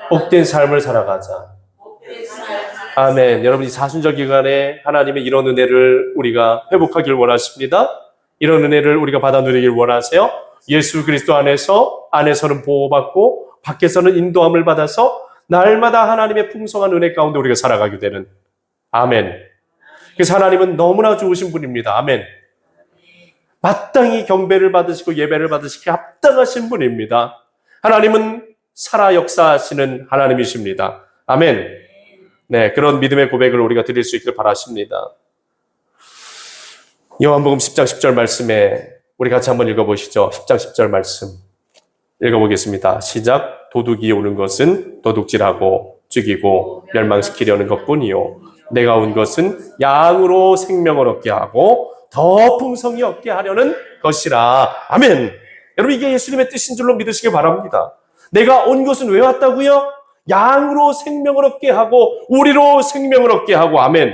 복된 삶을 살아가자. 아멘. 여러분, 이 사순절 기간에 하나님의 이런 은혜를 우리가 회복하길 원하십니다. 이런 은혜를 우리가 받아 누리길 원하세요. 예수 그리스도 안에서는 보호받고 밖에서는 인도함을 받아서 날마다 하나님의 풍성한 은혜 가운데 우리가 살아가게 되는. 아멘. 그래서 하나님은 너무나 좋으신 분입니다. 아멘. 마땅히 경배를 받으시고 예배를 받으시기에 합당하신 분입니다. 하나님은 살아 역사하시는 하나님이십니다. 아멘. 네, 그런 믿음의 고백을 우리가 드릴 수 있길 바라십니다. 요한복음 10장 10절 말씀에 우리 같이 한번 읽어보시죠. 10장 10절 말씀 읽어보겠습니다. 시작. 도둑이 오는 것은 도둑질하고 죽이고 멸망시키려는 것뿐이요, 내가 온 것은 양으로 생명을 얻게 하고 더 풍성히 얻게 하려는 것이라. 아멘. 여러분, 이게 예수님의 뜻인 줄로 믿으시기 바랍니다. 내가 온 것은 왜 왔다고요? 양으로 생명을 얻게 하고 우리로 생명을 얻게 하고. 아멘.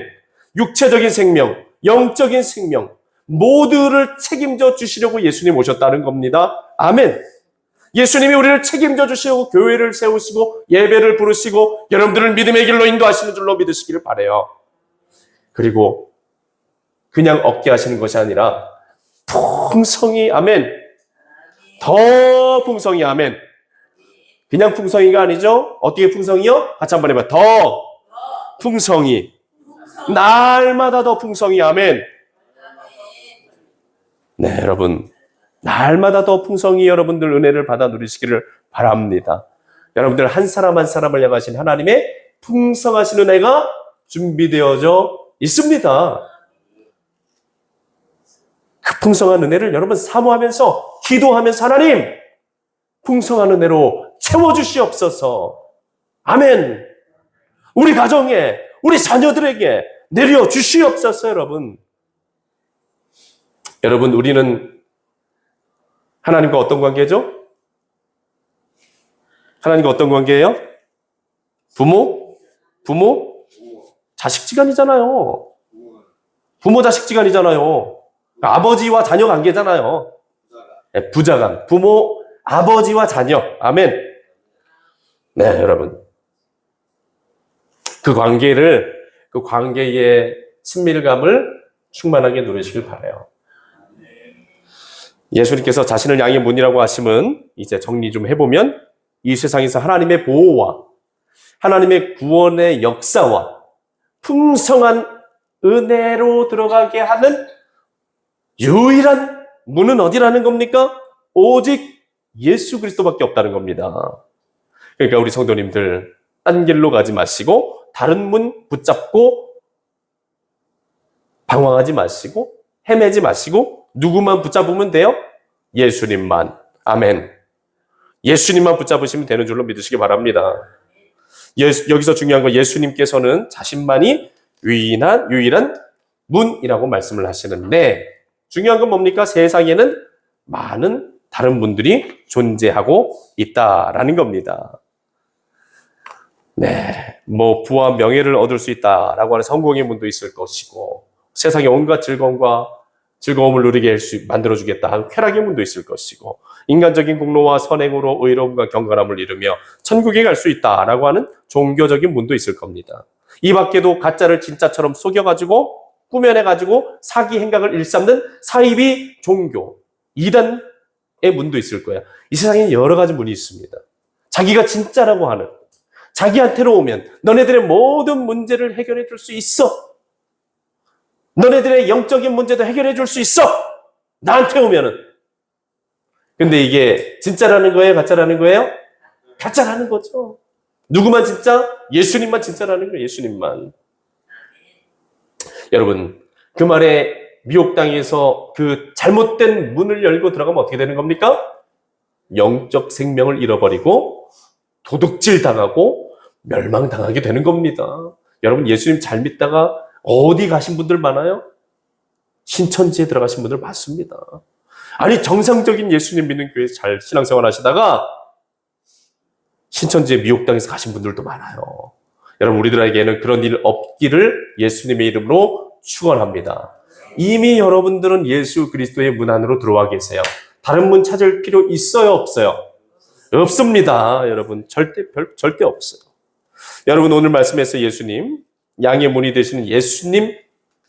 육체적인 생명, 영적인 생명 모두를 책임져 주시려고 예수님 오셨다는 겁니다. 아멘. 예수님이 우리를 책임져 주시고 교회를 세우시고 예배를 부르시고 여러분들을 믿음의 길로 인도하시는 줄로 믿으시기를 바라요. 그리고 그냥 얻게 하시는 것이 아니라 풍성히, 아멘, 더 풍성히, 아멘. 그냥 풍성이가 아니죠. 어떻게 풍성이요? 같이 한번 해봐요. 더 풍성히, 날마다 더 풍성히, 아멘. 네, 여러분, 날마다 더 풍성히 여러분들 은혜를 받아 누리시기를 바랍니다. 여러분들 한 사람 한 사람을 향하신 하나님의 풍성하신 은혜가 준비되어져 있습니다. 그 풍성한 은혜를 여러분 사모하면서 기도하면서 하나님 풍성한 은혜로 채워주시옵소서. 아멘. 우리 가정에 우리 자녀들에게 내려주시옵소서. 여러분 우리는 하나님과 어떤 관계죠? 하나님과 어떤 관계예요? 부모, 자식지간이잖아요. 부모, 자식지간이잖아요. 아버지와 자녀 관계잖아요. 부자간, 부모, 아버지와 자녀. 아멘. 네, 여러분. 그 관계의 친밀감을 충만하게 누리시길 바라요. 예수님께서 자신을 양의 문이라고 하심은 이제 정리 좀 해보면 이 세상에서 하나님의 보호와 하나님의 구원의 역사와 풍성한 은혜로 들어가게 하는 유일한 문은 어디라는 겁니까? 오직 예수 그리스도밖에 없다는 겁니다. 그러니까 우리 성도님들 딴 길로 가지 마시고 다른 문 붙잡고 방황하지 마시고 헤매지 마시고 누구만 붙잡으면 돼요? 예수님만. 아멘. 예수님만 붙잡으시면 되는 줄로 믿으시기 바랍니다. 여기서 중요한 건 예수님께서는 자신만이 유일한 문이라고 말씀을 하시는데 중요한 건 뭡니까? 세상에는 많은 다른 문들이 존재하고 있다라는 겁니다. 네, 부와 명예를 얻을 수 있다라고 하는 성공의 문도 있을 것이고 세상의 온갖 즐거움을 누리게 만들어주겠다 하는 쾌락의 문도 있을 것이고 인간적인 공로와 선행으로 의로움과 경건함을 이루며 천국에 갈 수 있다라고 하는 종교적인 문도 있을 겁니다. 이 밖에도 가짜를 진짜처럼 속여가지고 꾸며내가지고 사기 행각을 일삼는 사이비 종교, 이단의 문도 있을 거예요. 이 세상에 여러 가지 문이 있습니다. 자기가 진짜라고 하는, 자기한테로 오면 너네들의 모든 문제를 해결해 줄 수 있어. 너네들의 영적인 문제도 해결해 줄 수 있어. 나한테 오면은. 근데 이게 진짜라는 거예요? 가짜라는 거예요? 가짜라는 거죠. 누구만 진짜? 예수님만 진짜라는 거예요. 예수님만. 여러분, 그 말에 미혹당해서 그 잘못된 문을 열고 들어가면 어떻게 되는 겁니까? 영적 생명을 잃어버리고 도둑질 당하고 멸망당하게 되는 겁니다. 여러분, 예수님 잘 믿다가 어디 가신 분들 많아요? 신천지에 들어가신 분들 많습니다. 아니, 정상적인 예수님 믿는 교회에서 잘 신앙생활 하시다가 신천지에 미혹당해서 가신 분들도 많아요. 여러분, 우리들에게는 그런 일 없기를 예수님의 이름으로 축원합니다. 이미 여러분들은 예수 그리스도의 문 안으로 들어와 계세요. 다른 문 찾을 필요 있어요, 없어요? 없습니다. 여러분, 절대 없어요. 여러분, 오늘 말씀에서 예수님, 양의 문이 되시는 예수님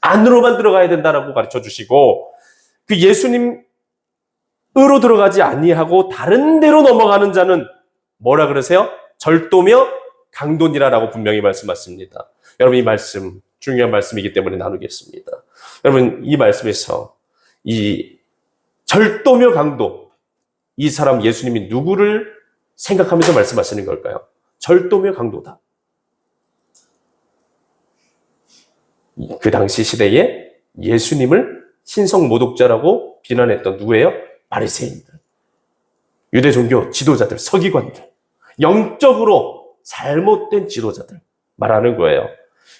안으로만 들어가야 된다라고 가르쳐 주시고 그 예수님으로 들어가지 아니하고 다른 데로 넘어가는 자는 뭐라 그러세요? 절도며 강도니라라고 분명히 말씀하십니다. 여러분, 이 말씀 중요한 말씀이기 때문에 나누겠습니다. 여러분, 이 말씀에서 이 절도며 강도, 이 사람 예수님이 누구를 생각하면서 말씀하시는 걸까요? 절도며 강도다. 그 당시 시대에 예수님을 신성 모독자라고 비난했던 누구예요? 바리새인들, 유대 종교 지도자들, 서기관들, 영적으로 잘못된 지도자들 말하는 거예요.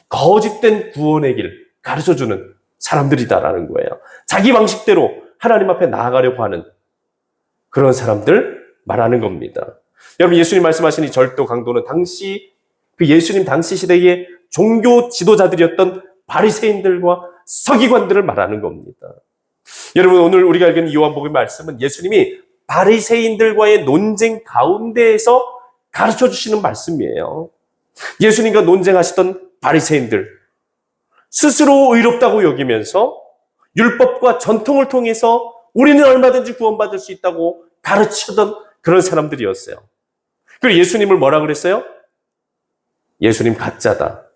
거짓된 구원의 길 가르쳐주는 사람들이다라는 거예요. 자기 방식대로 하나님 앞에 나아가려고 하는 그런 사람들 말하는 겁니다. 여러분, 예수님 말씀하신 이 절도 강도는 그 예수님 당시 시대의 종교 지도자들이었던 바리새인들과 서기관들을 말하는 겁니다. 여러분, 오늘 우리가 읽은 요한복음의 말씀은 예수님이 바리새인들과의 논쟁 가운데에서 가르쳐 주시는 말씀이에요. 예수님과 논쟁하시던 바리새인들, 스스로 의롭다고 여기면서 율법과 전통을 통해서 우리는 얼마든지 구원받을 수 있다고 가르치던 그런 사람들이었어요. 그리고 예수님을 뭐라 그랬어요? 예수님 가짜다.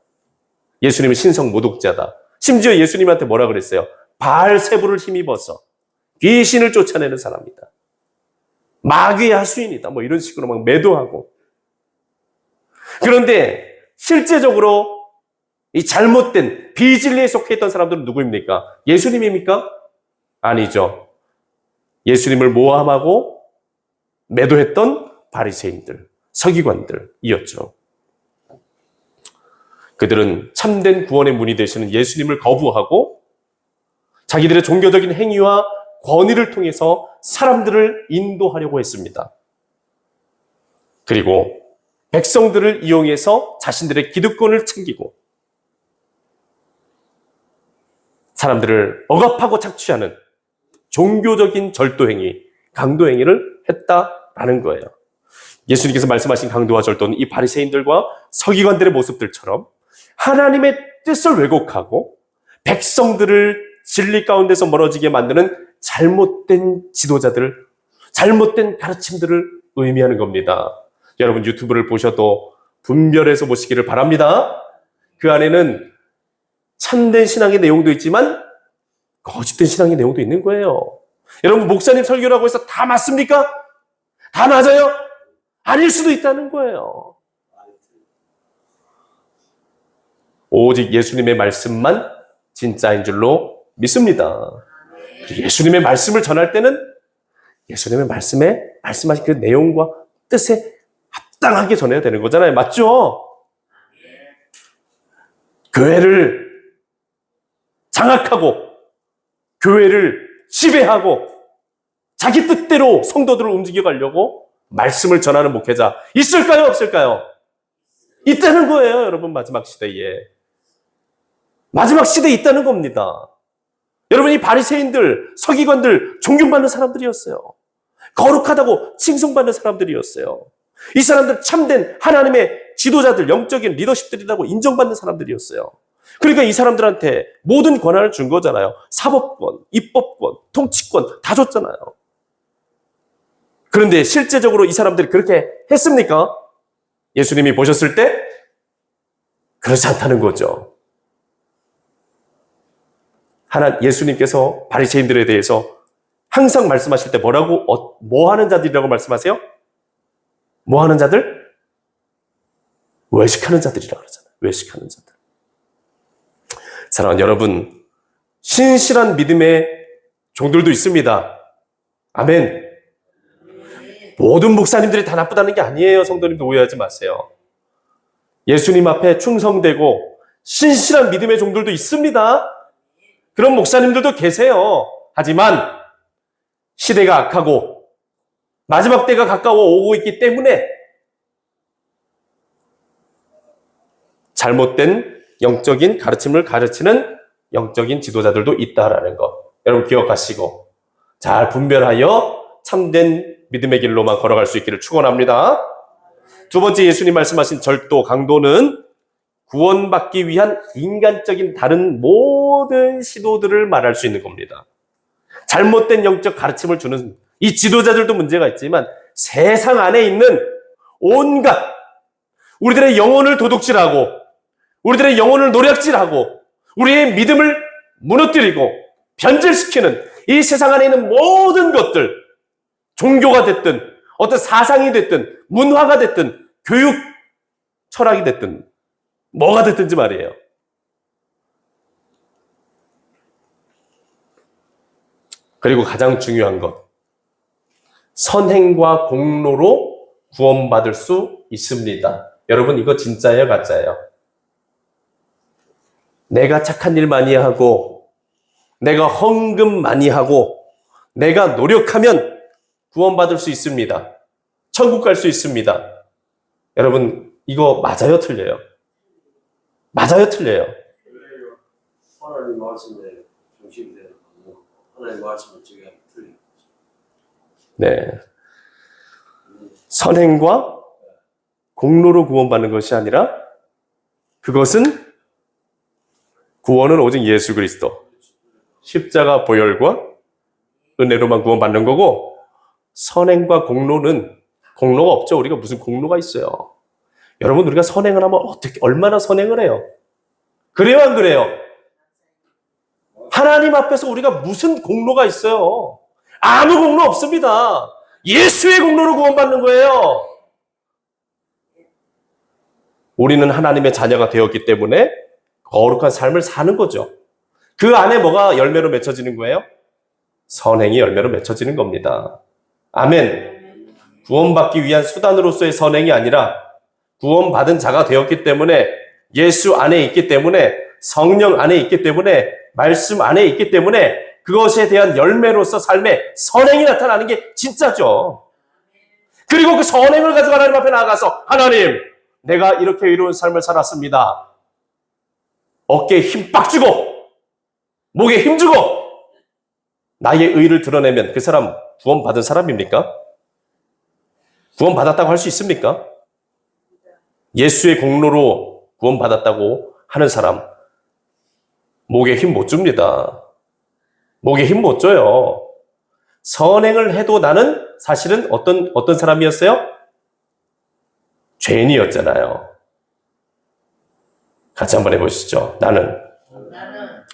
예수님은 신성 모독자다. 심지어 예수님한테 뭐라 그랬어요? 바알세부를 힘입어서 귀신을 쫓아내는 사람이다. 마귀의 하수인이다. 뭐 이런 식으로 막 매도하고. 그런데 실제적으로 이 잘못된 비진리에 속해 있던 사람들은 누구입니까? 예수님입니까? 아니죠. 예수님을 모함하고 매도했던 바리새인들, 서기관들이었죠. 그들은 참된 구원의 문이 되시는 예수님을 거부하고 자기들의 종교적인 행위와 권위를 통해서 사람들을 인도하려고 했습니다. 그리고 백성들을 이용해서 자신들의 기득권을 챙기고 사람들을 억압하고 착취하는 종교적인 절도행위, 강도행위를 했다라는 거예요. 예수님께서 말씀하신 강도와 절도는 이 바리새인들과 서기관들의 모습들처럼 하나님의 뜻을 왜곡하고 백성들을 진리 가운데서 멀어지게 만드는 잘못된 지도자들, 잘못된 가르침들을 의미하는 겁니다. 여러분 유튜브를 보셔도 분별해서 보시기를 바랍니다. 그 안에는 참된 신앙의 내용도 있지만 거짓된 신앙의 내용도 있는 거예요. 여러분 목사님 설교라고 해서 다 맞습니까? 다 맞아요? 아닐 수도 있다는 거예요. 오직 예수님의 말씀만 진짜인 줄로 믿습니다. 예수님의 말씀을 전할 때는 예수님의 말씀에 말씀하신 그 내용과 뜻에 합당하게 전해야 되는 거잖아요. 맞죠? 교회를 장악하고 교회를 지배하고 자기 뜻대로 성도들을 움직여가려고 말씀을 전하는 목회자 있을까요? 없을까요? 있다는 거예요. 여러분 마지막 시대에. 마지막 시대에 있다는 겁니다. 여러분 이 바리새인들, 서기관들 존경받는 사람들이었어요. 거룩하다고 칭송받는 사람들이었어요. 이 사람들 참된 하나님의 지도자들, 영적인 리더십들이라고 인정받는 사람들이었어요. 그러니까 이 사람들한테 모든 권한을 준 거잖아요. 사법권, 입법권, 통치권 다 줬잖아요. 그런데 실제적으로 이 사람들이 그렇게 했습니까? 예수님이 보셨을 때 그렇지 않다는 거죠. 예수님께서 바리새인들에 대해서 항상 말씀하실 때 뭐라고, 뭐 하는 자들이라고 말씀하세요? 뭐 하는 자들? 외식하는 자들이라고 그러잖아요. 외식하는 자들. 사랑하는 여러분, 신실한 믿음의 종들도 있습니다. 아멘. 모든 목사님들이 다 나쁘다는 게 아니에요. 성도님도 오해하지 마세요. 예수님 앞에 충성되고 신실한 믿음의 종들도 있습니다. 그런 목사님들도 계세요. 하지만 시대가 악하고 마지막 때가 가까워 오고 있기 때문에 잘못된 영적인 가르침을 가르치는 영적인 지도자들도 있다라는 것. 여러분 기억하시고 잘 분별하여 참된 믿음의 길로만 걸어갈 수 있기를 축원합니다. 두 번째 예수님 말씀하신 절도, 강도는 구원받기 위한 인간적인 다른 모든 시도들을 말할 수 있는 겁니다. 잘못된 영적 가르침을 주는 이 지도자들도 문제가 있지만 세상 안에 있는 온갖 우리들의 영혼을 도둑질하고 우리들의 영혼을 노략질하고 우리의 믿음을 무너뜨리고 변질시키는 이 세상 안에 있는 모든 것들, 종교가 됐든 어떤 사상이 됐든 문화가 됐든 교육 철학이 됐든 뭐가 됐든지 말이에요. 그리고 가장 중요한 것, 선행과 공로로 구원받을 수 있습니다. 여러분 이거 진짜예요, 가짜예요? 내가 착한 일 많이 하고 내가 헌금 많이 하고 내가 노력하면 구원받을 수 있습니다. 천국 갈 수 있습니다. 여러분 이거 맞아요, 틀려요? 맞아요, 틀려요? 하나님 말씀에 중심이 되는 거고 하나님 말씀을 제가 틀린 거죠. 네. 선행과 공로로 구원받는 것이 아니라 그것은 구원은 오직 예수 그리스도 십자가 보혈과 은혜로만 구원받는 거고, 선행과 공로는 공로가 없죠. 우리가 무슨 공로가 있어요. 여러분, 우리가 선행을 하면 얼마나 선행을 해요? 그래요, 안 그래요? 하나님 앞에서 우리가 무슨 공로가 있어요? 아무 공로 없습니다. 예수의 공로로 구원받는 거예요. 우리는 하나님의 자녀가 되었기 때문에 거룩한 삶을 사는 거죠. 그 안에 뭐가 열매로 맺혀지는 거예요? 선행이 열매로 맺혀지는 겁니다. 아멘. 구원받기 위한 수단으로서의 선행이 아니라 구원받은 자가 되었기 때문에, 예수 안에 있기 때문에, 성령 안에 있기 때문에, 말씀 안에 있기 때문에 그것에 대한 열매로서 삶의 선행이 나타나는 게 진짜죠. 그리고 그 선행을 가지고 하나님 앞에 나아가서, 하나님, 내가 이렇게 의로운 삶을 살았습니다. 어깨에 힘 빡 주고 목에 힘 주고 나의 의를 드러내면 그 사람 구원받은 사람입니까? 구원받았다고 할 수 있습니까? 예수의 공로로 구원받았다고 하는 사람 목에 힘 못 줍니다. 목에 힘 못 줘요. 선행을 해도 나는 사실은 어떤 사람이었어요? 죄인이었잖아요. 같이 한번 해보시죠. 나는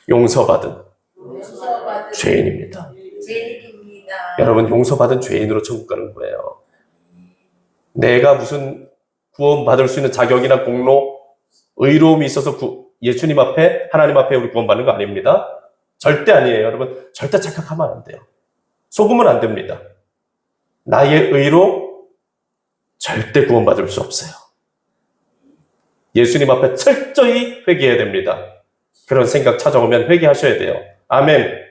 용서받은 죄인입니다. 여러분, 용서받은 죄인으로 천국 가는 거예요. 내가 무슨 구원받을 수 있는 자격이나 공로, 의로움이 있어서 예수님 앞에, 하나님 앞에 우리 구원받는 거 아닙니다. 절대 아니에요. 여러분, 절대 착각하면 안 돼요. 속으면 안 됩니다. 나의 의로 절대 구원받을 수 없어요. 예수님 앞에 철저히 회개해야 됩니다. 그런 생각 찾아오면 회개하셔야 돼요. 아멘.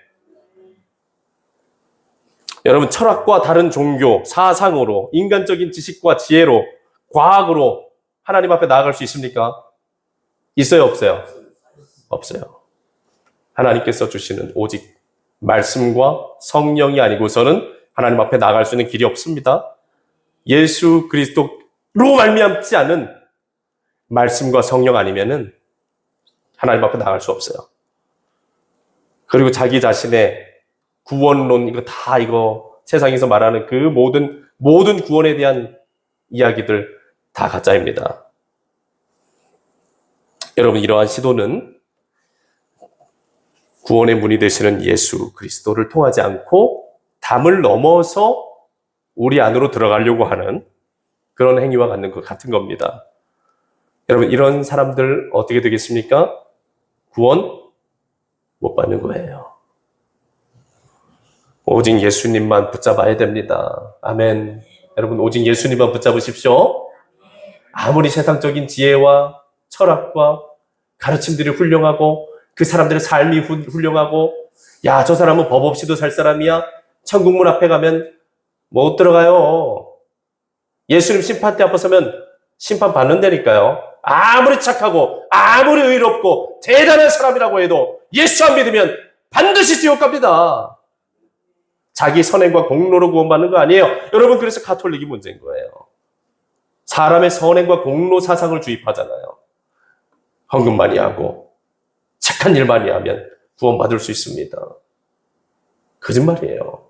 여러분, 철학과 다른 종교, 사상으로, 인간적인 지식과 지혜로, 과학으로 하나님 앞에 나아갈 수 있습니까? 있어요, 없어요? 없어요. 하나님께서 주시는 오직 말씀과 성령이 아니고서는 하나님 앞에 나아갈 수 있는 길이 없습니다. 예수 그리스도로 말미암지 않은 말씀과 성령 아니면은 하나님 앞에 나갈 수 없어요. 그리고 자기 자신의 구원론, 이거 세상에서 말하는 그 모든 구원에 대한 이야기들 다 가짜입니다. 여러분, 이러한 시도는 구원의 문이 되시는 예수 그리스도를 통하지 않고 담을 넘어서 우리 안으로 들어가려고 하는 그런 행위와 같은 겁니다. 여러분, 이런 사람들 어떻게 되겠습니까? 구원 못 받는 거예요. 오직 예수님만 붙잡아야 됩니다. 아멘. 여러분, 오직 예수님만 붙잡으십시오. 아무리 세상적인 지혜와 철학과 가르침들이 훌륭하고 그 사람들의 삶이 훌륭하고, 야, 저 사람은 법 없이도 살 사람이야, 천국문 앞에 가면 못 들어가요. 예수님 심판대 앞에 서면 심판 받는다니까요. 아무리 착하고 아무리 의롭고 대단한 사람이라고 해도 예수 안 믿으면 반드시 지옥 갑니다. 자기 선행과 공로로 구원받는 거 아니에요. 여러분, 그래서 가톨릭이 문제인 거예요. 사람의 선행과 공로 사상을 주입하잖아요. 헌금 많이 하고 착한 일 많이 하면 구원받을 수 있습니다. 거짓말이에요.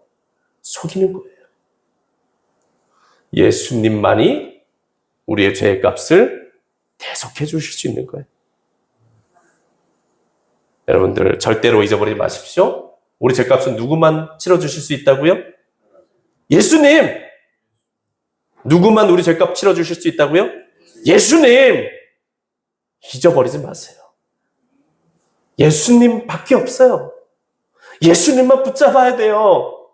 속이는 거예요. 예수님만이 우리의 죄의 값을 대속해 주실 수 있는 거예요. 여러분들 절대로 잊어버리지 마십시오. 우리 죄값은 누구만 치러주실 수 있다고요? 예수님! 누구만 우리 죄값 치러주실 수 있다고요? 예수님! 잊어버리지 마세요. 예수님밖에 없어요. 예수님만 붙잡아야 돼요.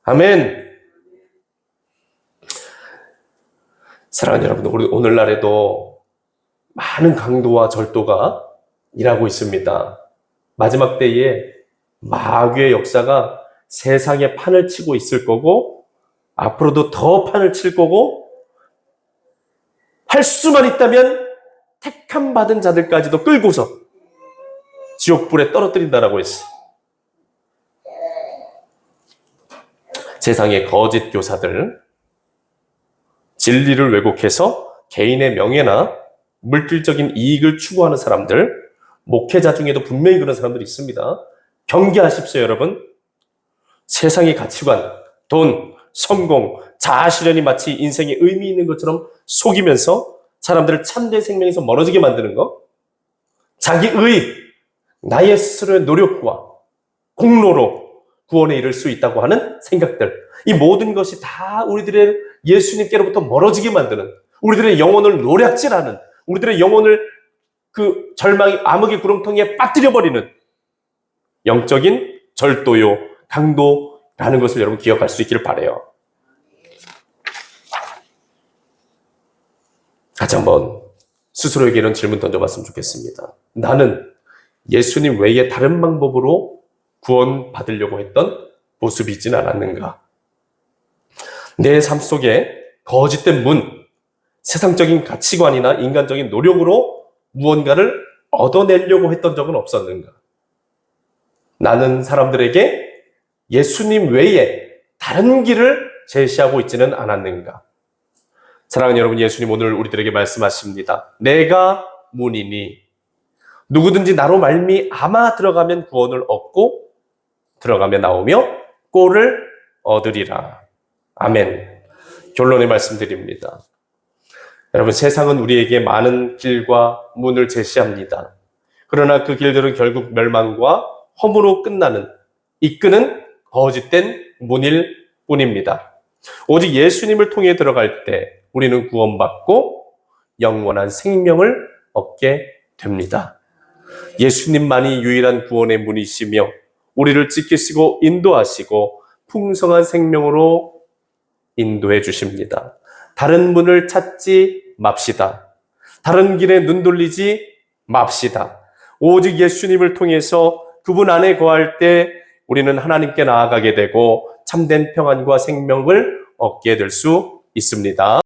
아멘. 사랑하는 여러분, 우리 오늘날에도 많은 강도와 절도가 일하고 있습니다. 마지막 때에 마귀의 역사가 세상에 판을 치고 있을 거고, 앞으로도 더 판을 칠 거고, 할 수만 있다면 택함 받은 자들까지도 끌고서 지옥불에 떨어뜨린다라고 했어요. 세상의 거짓 교사들, 진리를 왜곡해서 개인의 명예나 물질적인 이익을 추구하는 사람들, 목회자 중에도 분명히 그런 사람들이 있습니다. 경계하십시오, 여러분. 세상의 가치관, 돈, 성공, 자아실현이 마치 인생에 의미 있는 것처럼 속이면서 사람들을 참된 생명에서 멀어지게 만드는 것, 자기의, 나의 스스로의 노력과 공로로 구원에 이를 수 있다고 하는 생각들, 이 모든 것이 다 우리들의 예수님께로부터 멀어지게 만드는, 우리들의 영혼을 노략질하는, 우리들의 영혼을 그 절망의 암흑의 구렁텅이에 빠뜨려버리는 영적인 절도요, 강도라는 것을 여러분 기억할 수 있기를 바라요. 다시 한번 스스로에게 이런 질문 던져봤으면 좋겠습니다. 나는 예수님 외에 다른 방법으로 구원받으려고 했던 모습이 있지는 않았는가? 내 삶 속에 거짓된 문, 세상적인 가치관이나 인간적인 노력으로 무언가를 얻어내려고 했던 적은 없었는가? 나는 사람들에게 예수님 외에 다른 길을 제시하고 있지는 않았는가? 사랑하는 여러분, 예수님 오늘 우리들에게 말씀하십니다. 내가 문이니 누구든지 나로 말미암아 들어가면 구원을 얻고 들어가며 나오며 꼴을 얻으리라. 아멘. 결론의 말씀드립니다. 여러분, 세상은 우리에게 많은 길과 문을 제시합니다. 그러나 그 길들은 결국 멸망과 허무로 이끄는 거짓된 문일 뿐입니다. 오직 예수님을 통해 들어갈 때 우리는 구원받고 영원한 생명을 얻게 됩니다. 예수님만이 유일한 구원의 문이시며 우리를 지키시고 인도하시고 풍성한 생명으로 인도해 주십니다. 다른 문을 찾지 맙시다. 다른 길에 눈 돌리지 맙시다. 오직 예수님을 통해서 그분 안에 거할 때 우리는 하나님께 나아가게 되고 참된 평안과 생명을 얻게 될 수 있습니다.